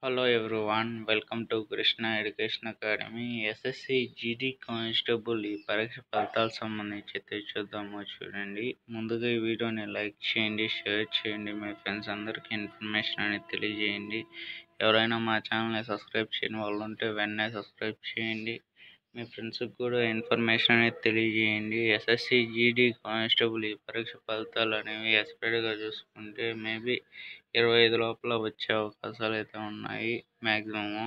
Hello everyone, welcome to Krishna Education Academy. SSC GD constable ఈ పరీక్ష ఫలితాలకు సంబంధించి అయితే చూడండి. ముందుగా ఈ వీడియోని లైక్ చేయండి, షేర్ చేయండి, మీ ఫ్రెండ్స్ అందరికీ ఇన్ఫర్మేషన్ అనేది తెలియజేయండి. ఎవరైనా మా ఛానల్ని సబ్స్క్రైబ్ చేయని వాళ్ళు ఉంటే వెంటనే సబ్స్క్రైబ్ చేయండి. మీ ఫ్రెండ్స్కి కూడా ఇన్ఫర్మేషన్ అనేది తెలియజేయండి. ఎస్ఎస్సి జీడీ కానిస్టేబుల్ ఈ పరీక్ష ఫలితాలు అనేవి ఎక్స్పెక్ట్గా చూసుకుంటే మేబీ 25 లోపల వచ్చే అవకాశాలు అయితే ఉన్నాయి. మ్యాక్సిమము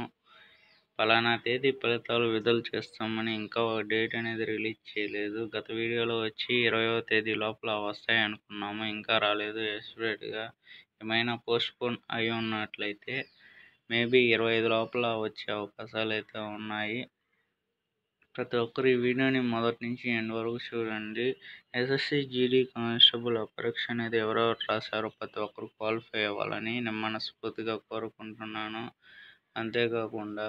పలానా తేదీ ఫలితాలు విడుదల చేస్తామని ఇంకా ఒక డేట్ అనేది రిలీజ్ చేయలేదు. గత వీడియోలో వచ్చి 20వ తేదీ లోపల వస్తాయి అనుకున్నాము, ఇంకా రాలేదు. ఎక్స్పెక్ట్గా ఏమైనా పోస్ట్పోన్ అయి ఉన్నట్లయితే మేబీ 25 లోపల వచ్చే అవకాశాలు అయితే ఉన్నాయి. ప్రతి ఒక్కరు ఈ వీడియోని మొదటి నుంచి ఎండ్ వరకు చూడండి. ఎస్ఎస్సి జీడీ కానిస్టేబుల్ పరీక్ష అనేది ఎవరెవరు రాశారో ప్రతి ఒక్కరు క్వాలిఫై అవ్వాలని నేను మనస్ఫూర్తిగా కోరుకుంటున్నాను. అంతేకాకుండా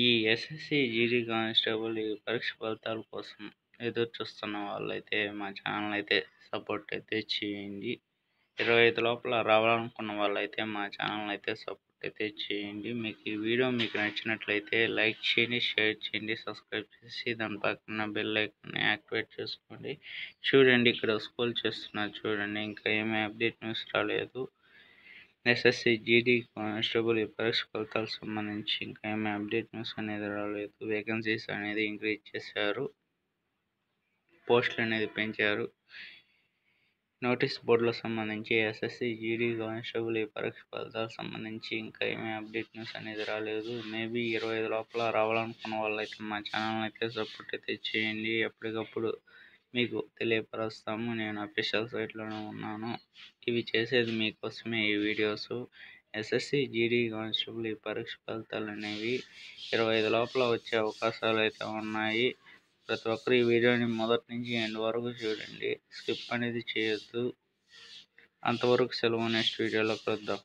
ఈ ఎస్ఎస్సి జీడీ కానిస్టేబుల్ ఈ పరీక్ష ఫలితాల కోసం ఎదురు చూస్తున్న వాళ్ళైతే మా ఛానల్ అయితే సపోర్ట్ అయితే చేయండి. 25 లోపల రావాలనుకున్న వాళ్ళైతే మా ఛానల్ అయితే సపోర్ట్ అయితే చేయండి. మీకు ఈ వీడియో మీకు నచ్చినట్లయితే లైక్ చేయండి, షేర్ చేయండి, సబ్స్క్రైబ్ చేసి దాని పక్కన బెల్ ఐకాన్ని యాక్టివేట్ చేసుకోండి. చూడండి, ఇక్కడ స్క్రోల్ చేస్తున్నారు చూడండి, ఇంకా ఏమీ అప్డేట్ న్యూస్ రాలేదు. ఎస్ఎస్సి జీడీ కానిస్టేబుల్ ఈ పరీక్ష ఫలితాలకు సంబంధించి ఇంకా ఏమీ అప్డేట్ న్యూస్ అనేది రాలేదు. వేకెన్సీస్ అనేది ఇంక్రీజ్ చేశారు, పోస్టులు అనేది పెంచారు. నోటీస్ బోర్డులకు సంబంధించి ఎస్ఎస్సి జీడీ కానిస్టేబుల్ ఈ పరీక్ష ఫలితాలకు సంబంధించి ఇంకా ఏమీ అప్డేట్ న్యూస్ అనేది రాలేదు. మేబీ 25 లోపల రావాలనుకున్న వాళ్ళైతే మా ఛానల్ అయితే సపోర్ట్ అయితే చేయండి. ఎప్పటికప్పుడు మీకు తెలియపరుస్తాము. నేను అఫీషియల్ సైట్లోనే ఉన్నాను. ఇవి చేసేది మీకోసమే ఈ వీడియోస్. ఎస్ఎస్సి జీడీ కానిస్టేబుల్ ఈ పరీక్ష ఫలితాలు అనేవి 25 లోపల వచ్చే అవకాశాలు అయితే ఉన్నాయి. ప్రతి ఒక్కరు ఈ వీడియోని మొదటి నుంచి ఎండ్ వరకు చూడండి, స్కిప్ అనేది చేయొద్దు. అంతవరకు సెలవు, నెక్స్ట్ వీడియోలో కలుద్దాం.